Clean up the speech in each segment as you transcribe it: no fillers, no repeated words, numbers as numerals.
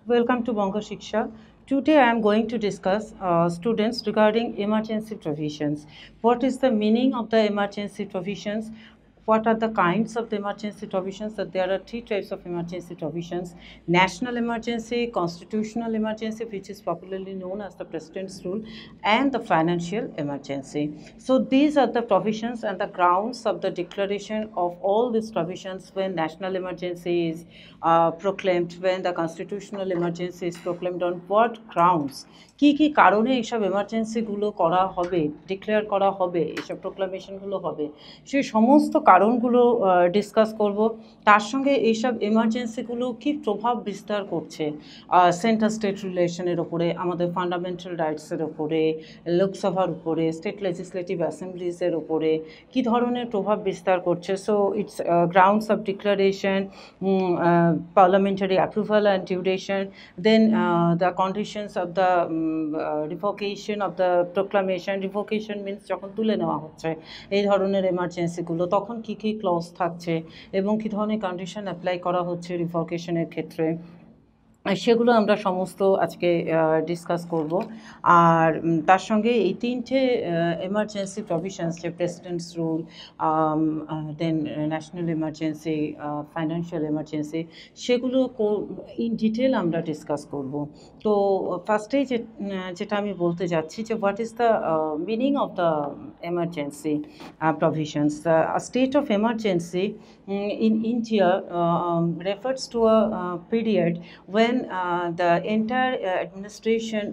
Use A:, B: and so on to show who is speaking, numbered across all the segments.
A: Welcome to bongosikha. Today I am going to discuss students regarding emergency provisions. What is the meaning of the emergency provisions? What are the kinds of the emergency provisions? That there are three types of emergency provisions: national emergency, constitutional emergency, which is popularly known as the president's rule, and the financial emergency. So these are the provisions and the grounds of the declaration of all these provisions when national emergency is proclaimed, when the constitutional emergency is proclaimed, on what grounds, কি কারণে এইসব এমার্জেন্সিগুলো করা হবে, declare করা হবে, এইসব প্রোক্লামেশনগুলো হবে, সেই সমস্ত কারণগুলো ডিসকাস করব। তার সঙ্গে এইসব এমার্জেন্সিগুলো কী প্রভাব বিস্তার করছে সেন্টার স্টেট রিলেশনের ওপরে, আমাদের ফান্ডামেন্টাল রাইটসের ওপরে, লোকসভার উপরে, স্টেট লেজিসলেটিভ অ্যাসেম্বলিজের ওপরে কী ধরনের প্রভাব বিস্তার করছে। So it's grounds of declaration, parliamentary approval and duration, then the conditions of the revocation of the proclamation. Revocation means যখন তুলে নেওয়া হচ্ছে এই ধরনের এমার্জেন্সিগুলো, তখন কী কী ক্লজ থাকছে এবং কী ধরনের কন্ডিশন অ্যাপ্লাই করা হচ্ছে রিভোকেশনের ক্ষেত্রে, সেগুলো আমরা সমস্ত আজকে ডিসকাস করব। আর তার সঙ্গে এই তিনটে এমার্জেন্সি প্রভিশনস, যে প্রেসিডেন্টস রুল, দেন ন্যাশনাল এমার্জেন্সি, ফাইন্যান্সিয়াল এমার্জেন্সি, সেগুলো ইন ডিটেল আমরা ডিসকাস করব। তো ফার্স্টেই যেটা আমি বলতে যাচ্ছি যে what is the meaning of the emergency provisions. A state of emergency in India refers to a period when the entire administration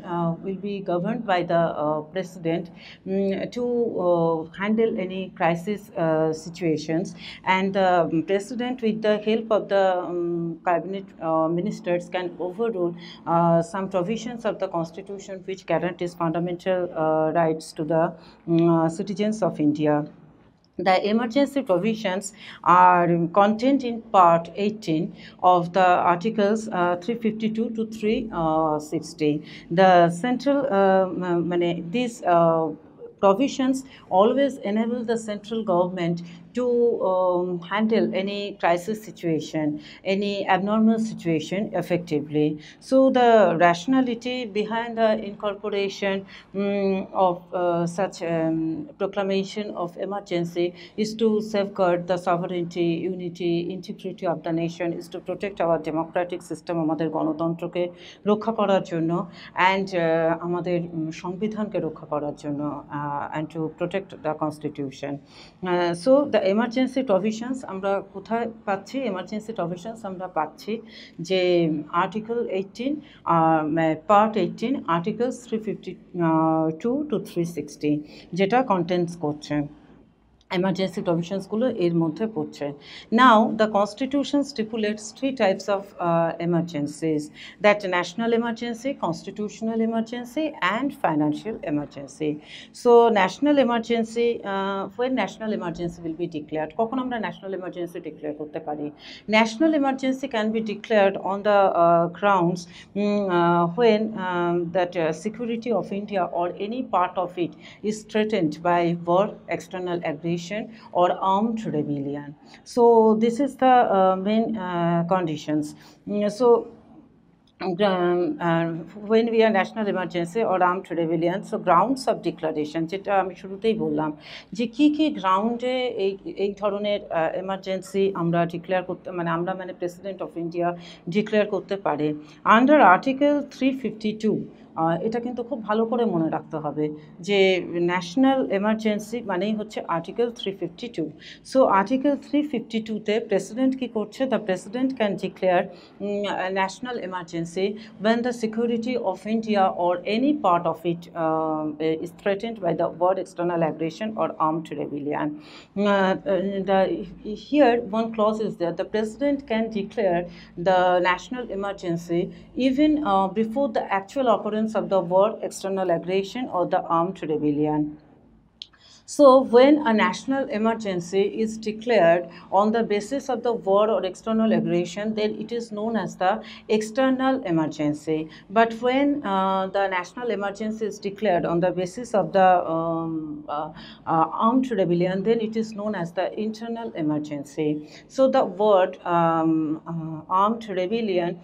A: will be governed by the president to handle any crisis situations, and the president, with the help of the cabinet ministers, can overrule some provisions of the constitution which guarantees fundamental rights to the citizens of India. The emergency provisions are contained in Part 18 of the Articles 352 to 360. The central, these provisions always enable the central government to handle any crisis situation, any abnormal situation effectively. So the rationality behind the incorporation of such proclamation of emergency is to safeguard the sovereignty, unity, integrity of the nation, is to protect our democratic system, আমাদের গণতন্ত্রকে রক্ষা করার জন্য, and আমাদের সংবিধানকে রক্ষা করার জন্য, and to protect the constitution. So the emergency provisions আমরা কোথায় পাচ্ছি? emergency provisions আমরা পাচ্ছি যে আর্টিকেল 18, পার্ট 18, আর্টিকেলস 352 to 360, যেটা কন্টেন্টস করছে emergency provisions-গুলো এর মধ্যে পড়ছে। Now the constitution stipulates three types of emergencies: that national emergency, constitutional emergency, and financial emergency. So national emergency, when national emergency will be declared, কখন আমরা national emergency declare করতে পারি? National emergency can be declared on the grounds when that security of India or any part of it is threatened by war, external aggression, or armed rebellion. So this is the main conditions. So when we are national emergency or armed rebellion, so grounds of declaration, যেটা আমি শুরুতেই বললাম যে কী কী গ্রাউন্ডে এই ধরনের emergency আমরা declare করতে, আমরা প্রেসিডেন্ট অফ ইন্ডিয়া ডিক্লেয়ার করতে পারে। আন্ডার আর্টিকেল 352, এটা কিন্তু খুব ভালো করে মনে রাখতে হবে যে ন্যাশনাল এমার্জেন্সি মানেই হচ্ছে আর্টিকেল 352। সো আর্টিকেল 352-তে প্রেসিডেন্ট কী করছে? The president can declare national emergency when the security of India or any part of it is threatened by the war, external aggression, or armed rebellion. Here one clause is there: the president can declare the national emergency even before the actual occurrence of the war, external aggression, or the armed rebellion. So, when a national emergency is declared on the basis of the war or external aggression, then it is known as the external emergency. But when the national emergency is declared on the basis of the armed rebellion, then it is known as the internal emergency. So, the word armed rebellion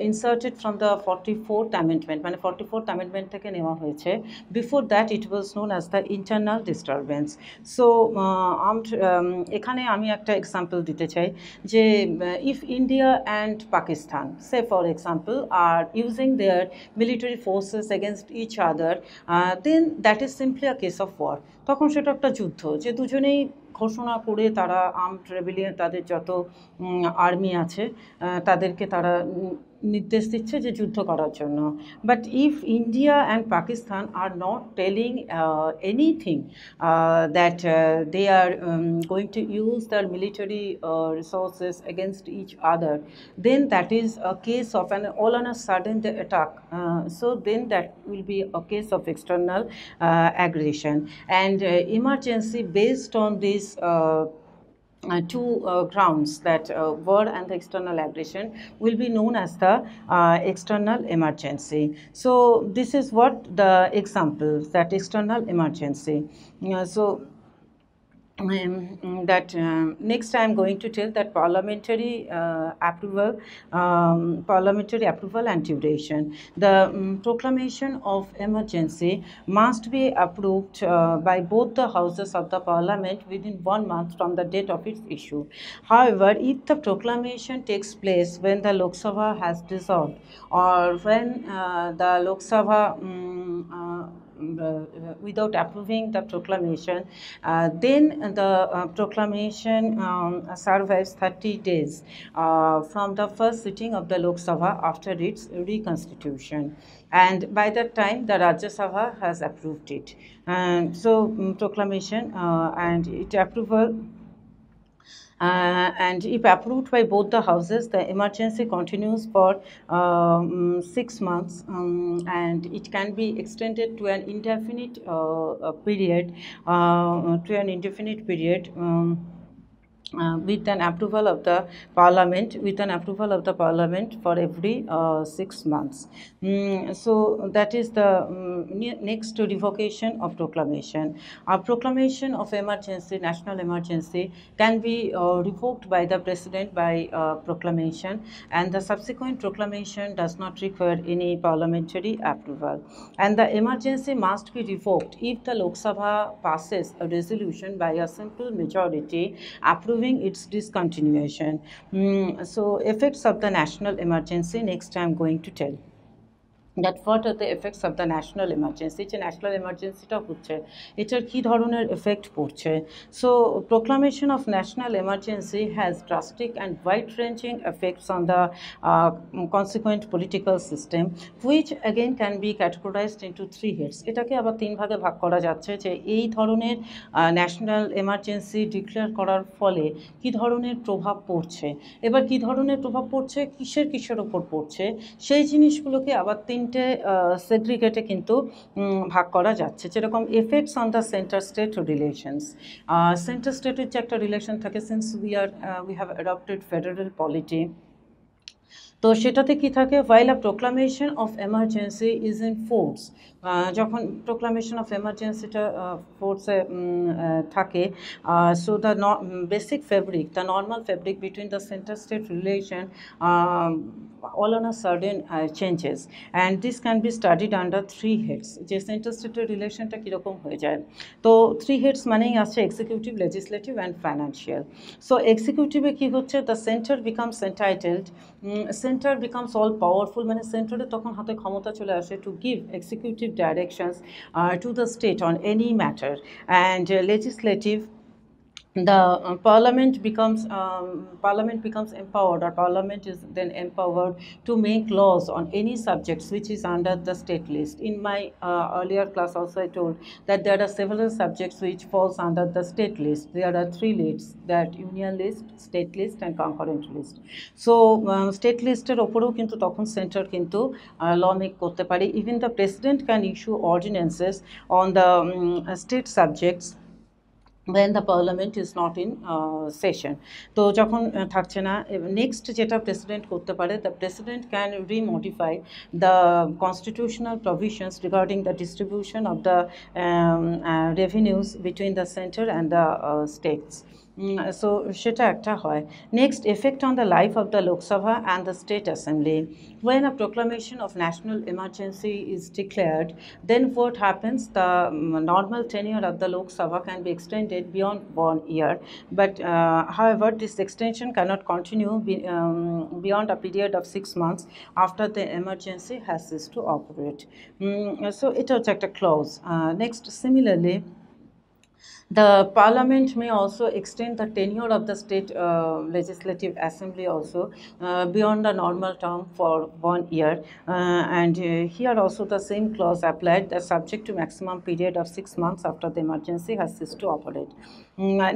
A: inserted from the 44th Amendment, মানে 44th Amendment থেকে নেওয়া হয়েছে. Before that, it was known as the internal disturbance. So, এখানে আমি একটা example দিতে চাই যে if India and Pakistan, say for example, are using their military forces against each other, then that is simply a case of war. তখন সেটা একটা যুদ্ধ, যে দুজনেই ঘোষণা করে তারা আর্মড রেবেলিয়ন, তাদের যত আর্মি আছে তাদেরকে তারা নির্দেশ দিচ্ছে যে যুদ্ধ করার জন্য. But if India and Pakistan are not telling anything that they are going to use their military resources against each other, then that is a case of an all on a sudden attack. So then that will be a case of external aggression, and emergency based on this two grounds, that war and the external aggression, will be known as the external emergency. So this is what the example, that external emergency. So that next I am going to tell that parliamentary approval and duration. The proclamation of emergency must be approved by both the houses of the parliament within 1 month from the date of its issue. However, if the proclamation takes place when the Lok Sabha has dissolved, or when the Lok Sabha without approving the proclamation, then the proclamation survives 30 days from the first sitting of the Lok Sabha after its reconstitution, and by that time the Rajya Sabha has approved it. So proclamation and its approval, and if approved by both the houses, the emergency continues for 6 months, and it can be extended to an indefinite period, with an approval of the parliament for every 6 months. So that is the next revocation of proclamation. A proclamation of emergency, national emergency, can be revoked by the president by proclamation, and the subsequent proclamation does not require any parliamentary approval, and the emergency must be revoked if the Lok Sabha passes a resolution by a simple majority approving its discontinuation. So effects of the national emergency, next I am going to tell that what are the effects of the national emergency. যে national এমার্জেন্সিটা হচ্ছে এটার কী ধরনের effect পড়ছে. So proclamation of national emergency has drastic and wide-ranging effects on the consequent political system, which again can be categorized into 3 heads. এটাকে আবার 3 ভাগে ভাগ করা যাচ্ছে, যে এই ধরনের ন্যাশনাল এমার্জেন্সি ডিক্লেয়ার করার ফলে কী ধরনের প্রভাব পড়ছে, এবার কী ধরনের প্রভাব পড়ছে, কিসের ওপর পড়ছে, সেই জিনিসগুলোকে আবার 3টে সেগ্রিগেটে কিন্তু ভাগ করা যাচ্ছে. যেরকম effects on the centre state relations. Centre স্টেটের যে একটা রিলেশন থাকে, since we have adopted federal polity, তো সেটাতে কি থাকে, while a proclamation of emergency is in force, যখন proclamation of emergencyটা ফোর্সে থাকে, so the basic fabric, the normal fabric between the center state relation all on a sudden changes, and this can be studied under 3 heads. যে centre স্টেটের রিলেশনটা কীরকম হয়ে যায়, তো 3 heads মানেই আছে executive, legislative and financial. So এক্সিকিউটিভে কী হচ্ছে, the centre becomes entitled, centre becomes all powerful, মানে সেন্টারে তখন হাতে ক্ষমতা চলে আসে to give executive directions to the state on any matter, and legislative, the parliament becomes empowered, or parliament is then empowered to make laws on any subjects which is under the state list. In my earlier class also I told that there are several subjects which falls under the state list. There are 3 lists, that union list, state list and concurrent list. So state lister oporও কিন্তু তখন center কিন্তু law make করতে পারে. Even the president can issue ordinances on the state subjects when the parliament is not in session. তো যখন থাকছে না, next যেটা প্রেসিডেন্ট করতে পারে, the president can remodify the constitutional provisions regarding the distribution of the revenues between the center and the states. So সেটা একটা হয়। Next, effect on the life of the Lok Sabha and the state assembly. When a proclamation of national emergency is declared, then what happens? The normal tenure of the Lok Sabha can be extended beyond 1 year, but however, this extension cannot continue beyond a period of 6 months after the emergency has ceased to operate. So it was like a clause. Next, similarly, the parliament may also extend the tenure of the state legislative assembly also beyond the normal term for 1 year. And here also the same clause applied, that subject to maximum period of 6 months after the emergency has ceased to operate.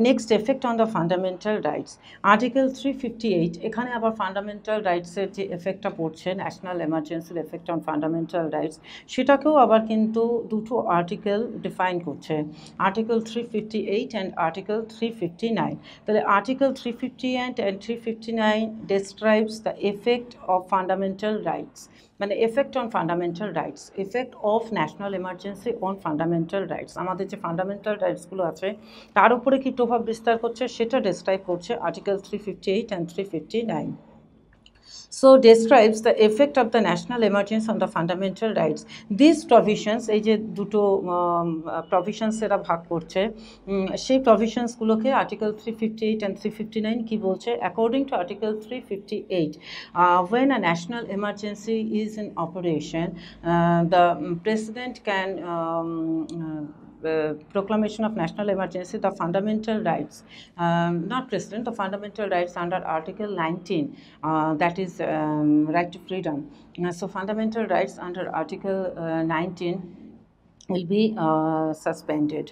A: Next, effect on the fundamental rights. Article 358, এখানে আবার fundamental রাইটসের যে এফেক্টটা পড়ছে, national এমার্জেন্সির effect on fundamental rights, সেটাকেও আবার কিন্তু দুটো আর্টিকেল ডিফাইন করছে, আর্টিকেল 358 and Article 359. তাহলে Article 358 and 359 describes the effect of fundamental rights, মানে effect on fundamental rights, effect of national emergency on fundamental rights. আমাদের যে ফান্ডামেন্টাল রাইটসগুলো আছে তার উপরে কি প্রভাব বিস্তার করছে সেটা ডেসক্রাইব করছে article 358 and 359. So describes the effect of the national emergency on the fundamental rights. These provisions, এই যে দুটো provisions এরা ভাগ করছে, সেই provisions-গুলোকে Article 358 and 359 কি বলছে? According to Article 358, when a national emergency is in operation, the president can proclamation of national emergency, the fundamental rights, not president, the fundamental rights under Article 19, that is right to freedom. So fundamental rights under Article 19 will be suspended,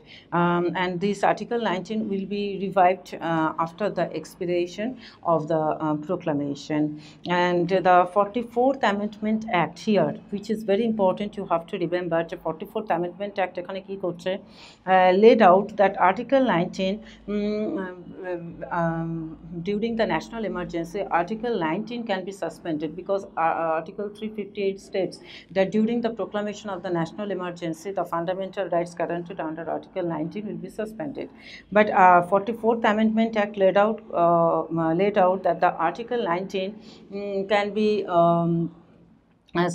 A: and this Article 19 will be revived after the expiration of the proclamation. And the 44th Amendment Act here, which is very important, you have to remember, the 44th Amendment Act ekhane ki korche, laid out that Article 19 during the national emergency, Article 19 can be suspended, because Article 358 states that during the proclamation of the national emergency, the fundamental rights guaranteed under Article 19 will be suspended. But 44th Amendment Act laid out that the Article 19 can be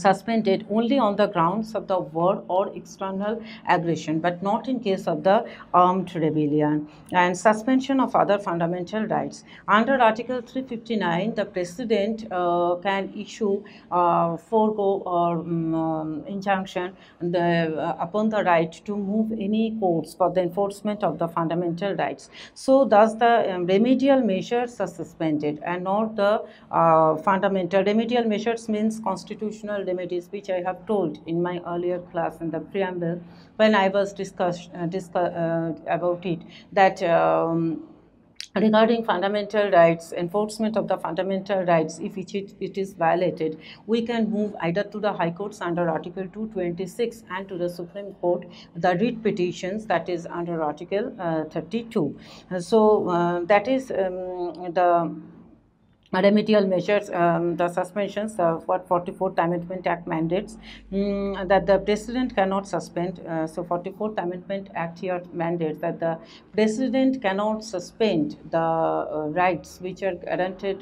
A: suspended only on the grounds of the war or external aggression, but not in case of the armed rebellion. And suspension of other fundamental rights. Under Article 359, the President can issue forego or injunction upon the right to move any courts for the enforcement of the fundamental rights. So thus the remedial measures are suspended and not the fundamental. Remedial measures means constitutional remedies, which I have told in my earlier class in the preamble when I was about it, that regarding fundamental rights, enforcement of the fundamental rights, if it is violated, we can move either to the High Courts under Article 226 and to the Supreme Court, the writ petitions, that is under Article 32. So that is the remedial measures, the suspensions, what 44th Amendment Act mandates, that the President cannot suspend. So 44th Amendment Act here mandates that the President cannot suspend the rights which are guaranteed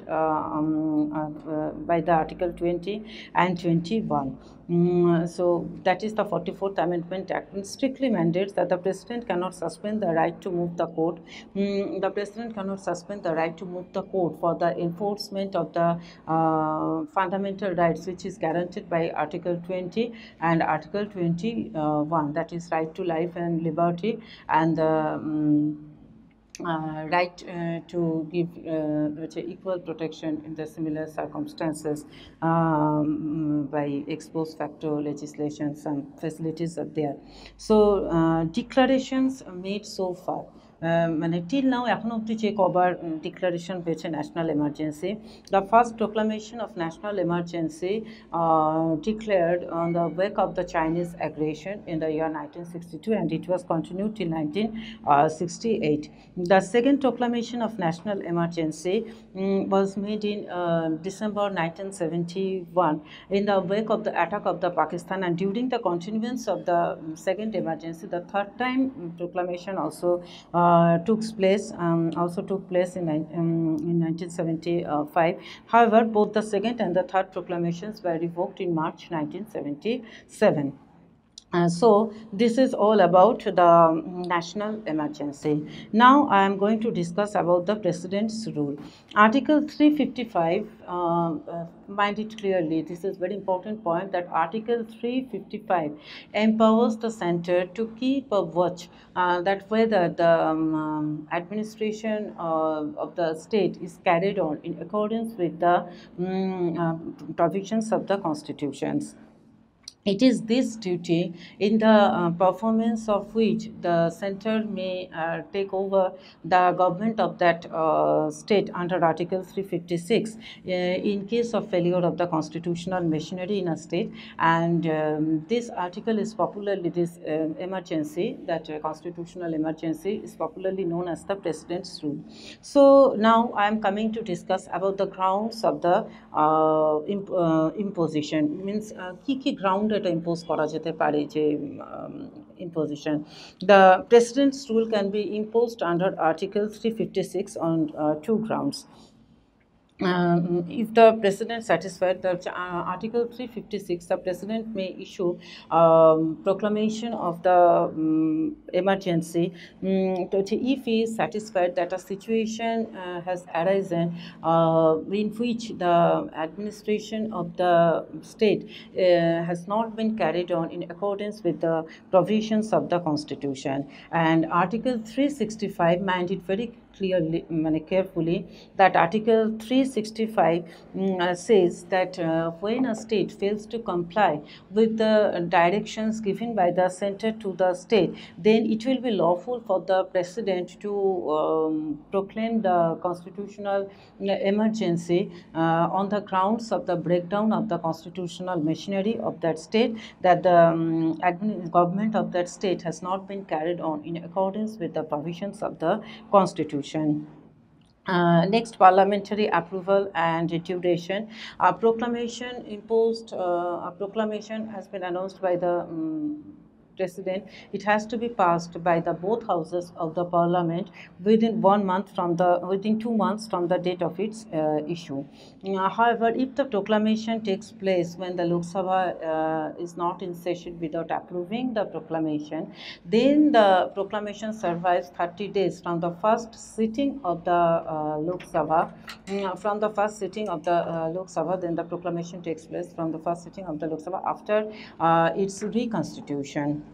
A: by the Article 20 and 21. So that is the 44th Amendment Act. It strictly mandates that the President cannot suspend the right to move the court. The President cannot suspend the right to move the court for the enforcement of the fundamental rights which is guaranteed by Article 20 and Article 21, that is right to life and liberty, and the right to give equal protection in the similar circumstances by ex post facto legislation. Some facilities are there. So declarations made so far. মানে till now এখনো অবধি যে কবার declaration হয়েছে national emergency, the first proclamation of national emergency declared on the wake of the Chinese aggression in the year 1962, and it was continued till 1968. The second proclamation of national emergency was made in December 1971 in the wake of the attack of the Pakistan, and during the continuance of the second emergency, the third time proclamation also took place in 1975. However, both the second and the third proclamations were revoked in March 1977. So this is all about the national emergency. Now I am going to discuss about the president's rule. Article 355, mind it clearly, this is very important point, that Article 355 empowers the center to keep a watch that whether the administration of the state is carried on in accordance with the provisions of the constitutions. It is this duty in the performance of which the center may take over the government of that state under Article 356 in case of failure of the constitutional machinery in a state. And this article is popularly, this emergency, that constitutional emergency, is popularly known as the President's Rule. So now I am coming to discuss about the grounds of the imposition. Means কি ground এটা impose করা যেতে পারে যে imposition. The President's Rule can be imposed under Article 356 on two grounds. If the president satisfied the Article 356, the president may issue proclamation of the emergency if he is satisfied that a situation has arisen in which the administration of the state has not been carried on in accordance with the provisions of the Constitution. And Article 365, mind it very clearly, carefully, that Article 365 says that when a state fails to comply with the directions given by the center to the state, then it will be lawful for the president to proclaim the constitutional emergency on the grounds of the breakdown of the constitutional machinery of that state, that the government of that state has not been carried on in accordance with the provisions of the Constitution. Next, parliamentary approval and duration. A proclamation has been announced by the president. It has to be passed by the both houses of the parliament within 2 months from the date of its issue. However, if the proclamation takes place when the Lok Sabha is not in session without approving the proclamation, then the proclamation survives 30 days from the first sitting of the Lok Sabha. From the first sitting of the Lok Sabha, then the proclamation takes place from the first sitting of the Lok Sabha after its reconstitution.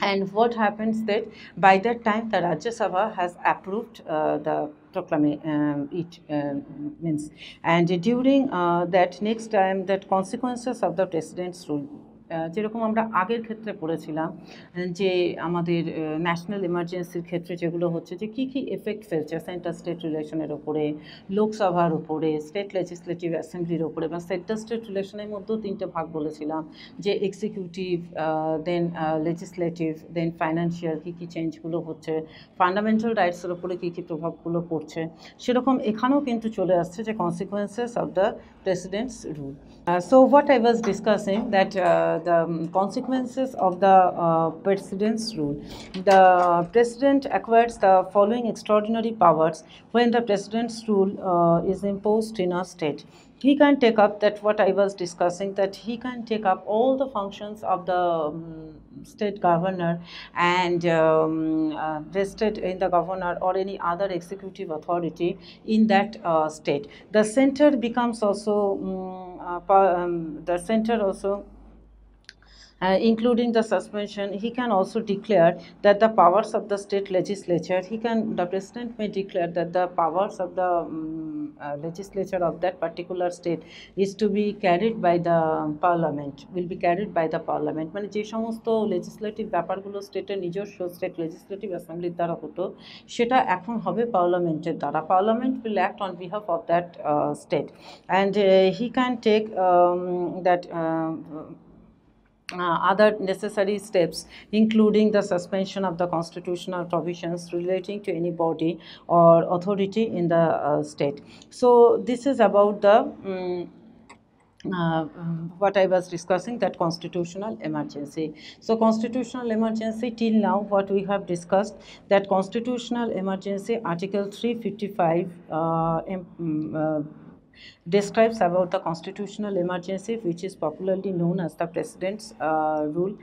A: And what happens that by that time the Rajya Sabha has approved the means, and during that next time, that consequences of the President's Rule, যেরকম আমরা আগের ক্ষেত্রে পড়েছিলাম যে আমাদের national এমার্জেন্সির ক্ষেত্রে যেগুলো হচ্ছে যে কী কী এফেক্ট ফেলছে সেন্টার স্টেট রিলেশনের ওপরে, লোকসভার ওপরে, স্টেট লেজিসলেটিভ অ্যাসেম্বলির ওপরে, বা সেন্টার স্টেট রিলেশনের মধ্যেও তিনটে ভাগ বলেছিলাম, যে এক্সিকিউটিভ, দেন লেজিসলেটিভ, দেন ফাইন্যান্সিয়াল, কী কী চেঞ্জগুলো হচ্ছে, ফান্ডামেন্টাল রাইটসের ওপরে কী কী প্রভাবগুলো পড়ছে, সেরকম এখানেও কিন্তু চলে আসছে যে consequences of the presidents rule. So what I was discussing, that the consequences of the President's Rule. The President acquires the following extraordinary powers when the President's Rule is imposed in a state. He can take up, that what I was discussing, that he can take up all the functions of the state governor and vested in the governor or any other executive authority in that state. The center becomes also including the suspension. He can also declare that the powers of the state legislature, the president may declare that the powers of the legislature of that particular state is to be carried by the parliament, will be carried by the parliament. মানে যে সমস্ত legislative ব্যাপারগুলো স্টেটের নিজস্ব state legislative অ্যাসেম্বলির দ্বারা হতো, সেটা এখন হবে পার্লামেন্টের দ্বারা। Parliament will act on behalf of that state, and he can take that other necessary steps, including the suspension of the constitutional provisions relating to any body or authority in the state. So this is about the what I was discussing, that constitutional emergency. So constitutional emergency, till now what we have discussed, that constitutional emergency article 355 describes about the constitutional emergency, which is popularly known as the president's rule,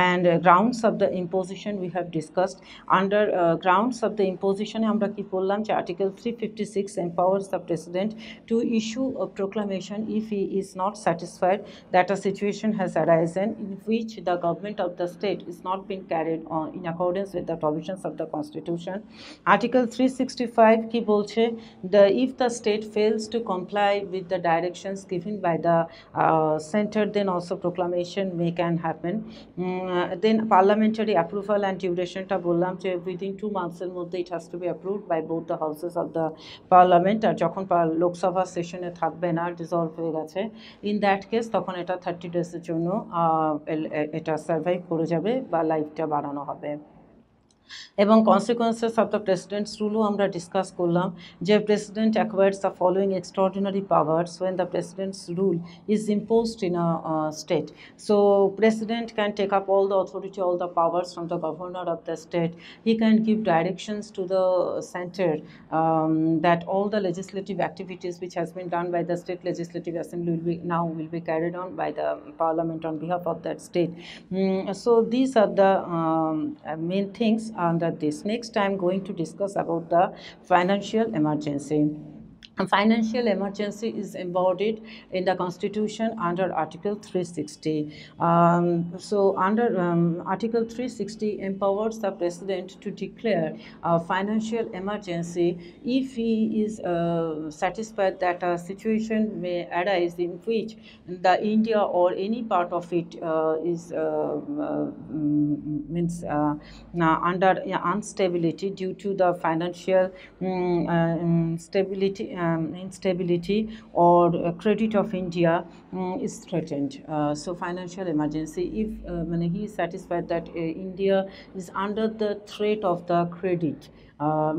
A: and grounds of the imposition we have discussed. Under grounds of the imposition আমরা কি বললাম যে article 356 empowers the president to issue a proclamation if he is not satisfied that a situation has arisen in which the government of the state is not being carried on in accordance with the provisions of the constitution. Article 365 কি বলছে, if the state fails to comply with the directions given by the center, then also proclamation can happen. Then parliamentary approval and duration টা বললাম যে within 2 months এর মধ্যে it has to be approved by both the houses of the parliament, আর যখন লোকসভা সেশনে থাকবে না, dissolve হয়ে গেছে, in that case তখন এটা 30 ডেজের জন্য এটা সার্ভাইভ করে যাবে বা লাইফটা বাড়ানো হবে। এবং কনসিকুয়েন্সেস অফ দ্য প্রেসিডেন্টস রুলও আমরা ডিসকাস করলাম যে president acquires the following extraordinary powers when the president's rule is imposed in a state. So president can take up all the authority, all the powers from the governor of the state. He can give directions to the center that all the legislative activities which has been done by the state legislative assembly will be carried on by the parliament on behalf of that state. So these are the main things under this. Next I am going to discuss about the financial emergency. Financial emergency is embodied in the constitution under article 360. So under article 360 empowers the president to declare a financial emergency if he is satisfied that a situation may arise in which the India or any part of it is under instability due to the financial instability or credit of India is threatened. So financial emergency, if he is satisfied that India is under the threat of the credit,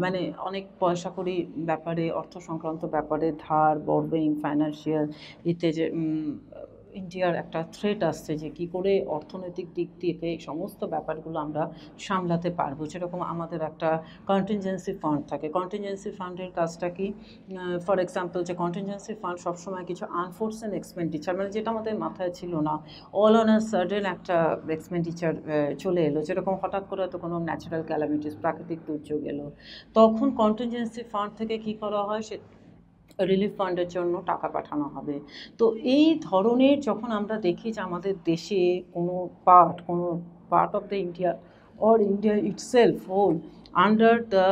A: মানে অনেক পয়সা কড়ি ব্যাপারে, অর্থ সংক্রান্ত ব্যাপারে, ধার borrowing financial এতে যে ইন্ডিয়ার একটা থ্রেট আসছে, যে কী করে অর্থনৈতিক দিক থেকে এই সমস্ত ব্যাপারগুলো আমরা সামলাতে পারবো। যেরকম আমাদের একটা কন্টিনজেন্সি ফান্ড থাকে, কন্টিনজেন্সি ফান্ডের কাজটা কি, ফর এক্সাম্পল যে কন্টিনজেন্সি ফান্ড সবসময় কিছু আনফোর্সেন এক্সপেন্ডিচার, মানে যেটা আমাদের মাথায় ছিল না, অল অন আ সাডেন একটা এক্সপেন্ডিচার চলে এলো, যেরকম হঠাৎ করে হয়তো কোনো ন্যাচারাল ক্যালামিটিস, প্রাকৃতিক দুর্যোগ এলো, তখন কন্টিনজেন্সি ফান্ড থেকে কী করা হয়, সে রিলিফ ফান্ডের জন্য টাকা পাঠানো হবে। তো এই ধরনের যখন আমরা দেখি যে আমাদের দেশে কোনো part of the India or India itself whole under the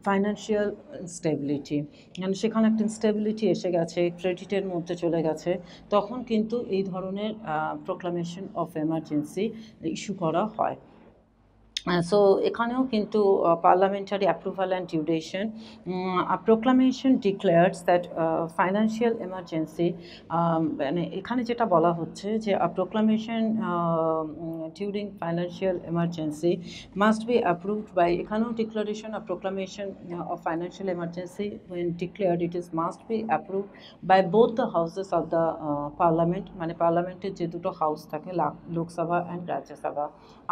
A: financial instability, মানে সেখানে একটা ইনস্টেবিলিটি এসে গেছে, ক্রেডিটের মধ্যে চলে গেছে, তখন কিন্তু এই ধরনের প্রোক্লামেশন অফ এমার্জেন্সি ইস্যু করা হয়। So এখানেও কিন্তু parliamentary approval and duration. A proclamation declares that financial emergency, মানে এখানে যেটা বলা হচ্ছে যে a proclamation during financial emergency must be approved by, এখানেও declaration of proclamation of financial emergency when declared it is must be approved by both the houses of the parliament, মানে পার্লামেন্টের যে দুটো হাউস থাকে, Lok Sabha and Rajya Sabha,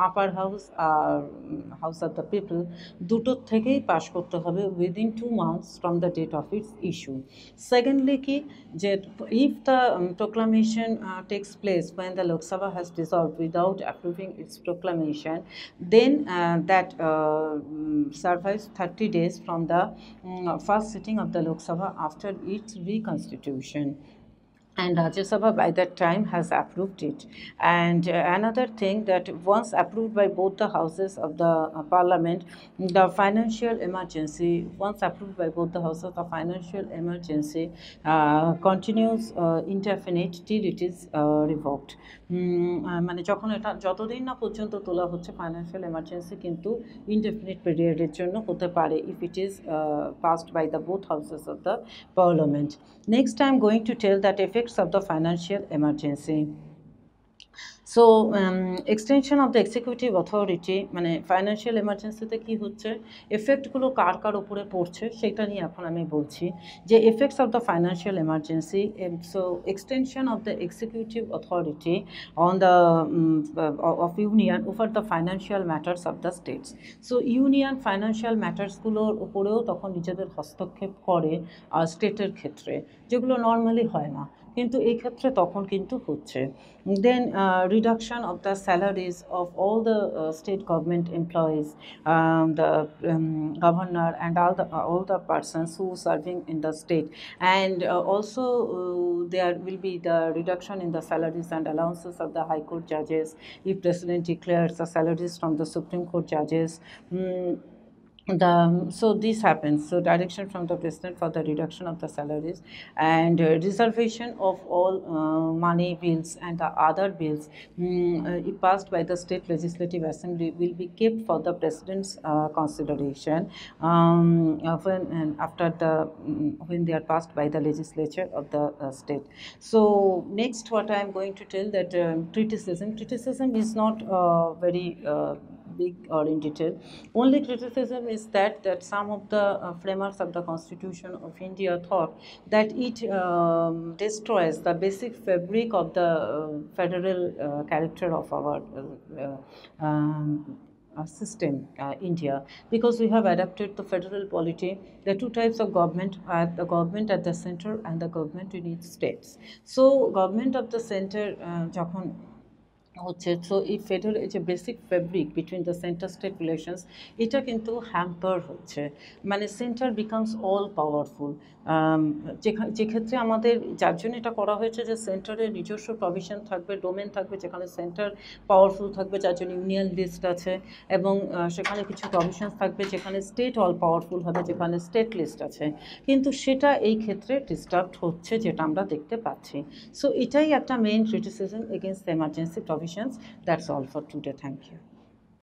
A: upper house আর house of the people, দুটোর থেকেই pass করতে হবে within 2 months from the date of its issue. Secondly কি, যে if the proclamation takes place when the Lok Sabha has dissolved without approving its proclamation, then that survives 30 days from the first sitting of the Lok Sabha after its reconstitution. and Rajya Sabha by that time has approved it. And another thing that once approved by both the houses of the parliament, the financial emergency, once approved by both the houses, the financial emergency continues indefinite till it is revoked. মানে যখন এটা যতদিন না পর্যন্ত তোলা হচ্ছে financial emergency কিন্তু indefinite পিরিয়ডের জন্য হতে পারে if it is passed by the both houses of the parliament. Next I am going to tell that effects of the financial emergency. So extension of the executive authority মানে financial এমার্জেন্সিতে কি হচ্ছে এফেক্টগুলো কার কার উপরে পড়ছে সেটা নিয়ে এখন আমি বলছি যে effects of the financial emergency so extension of the executive authority on the of union over the financial matters of the states so union financial ম্যাটার্সগুলোর উপরেও তখন নিজেদের হস্তক্ষেপ করে স্টেটের ক্ষেত্রে যেগুলো নর্মালি হয় না কিন্তু এই ক্ষেত্রে তখন কিন্তু হচ্ছে then reduction of the salaries of all the state government employees, the governor and all the persons who serving in the state, and also there will be the reduction in the salaries and allowances of the high court judges if president declares the salaries from the supreme court judges. So this happens, so direction from the president for the reduction of the salaries and reservation of all money bills and the other bills if passed by the state legislative assembly will be kept for the president's consideration when and after the when they are passed by the legislature of the state. So next what I am going to tell that criticism is not very big or in detail. Only criticism is that some of the framers of the Constitution of India thought that it destroys the basic fabric of the federal character of our system, India, because we have adapted the federal polity. There are two types of government, the government at the center and the government in each states. So government of the center যখন হচ্ছে so এই federal যে basic fabric between the centre state relations এটা কিন্তু hamper হচ্ছে মানে centre becomes all powerful যে ক্ষেত্রে আমাদের যার জন্য এটা করা হয়েছে যে সেন্টারের নিজস্ব প্রভিশন থাকবে ডোমেন থাকবে যেখানে সেন্টার পাওয়ারফুল থাকবে যার জন্য ইউনিয়ন লিস্ট আছে এবং সেখানে কিছু প্রভিশনস থাকবে যেখানে স্টেট অল পাওয়ারফুল হবে যেখানে স্টেট লিস্ট আছে কিন্তু সেটা এই ক্ষেত্রে ডিস্টার্বড হচ্ছে যেটা আমরা দেখতে পাচ্ছি সো এটাই একটা main criticism against the emergency provisions. That's all for today. Thank you.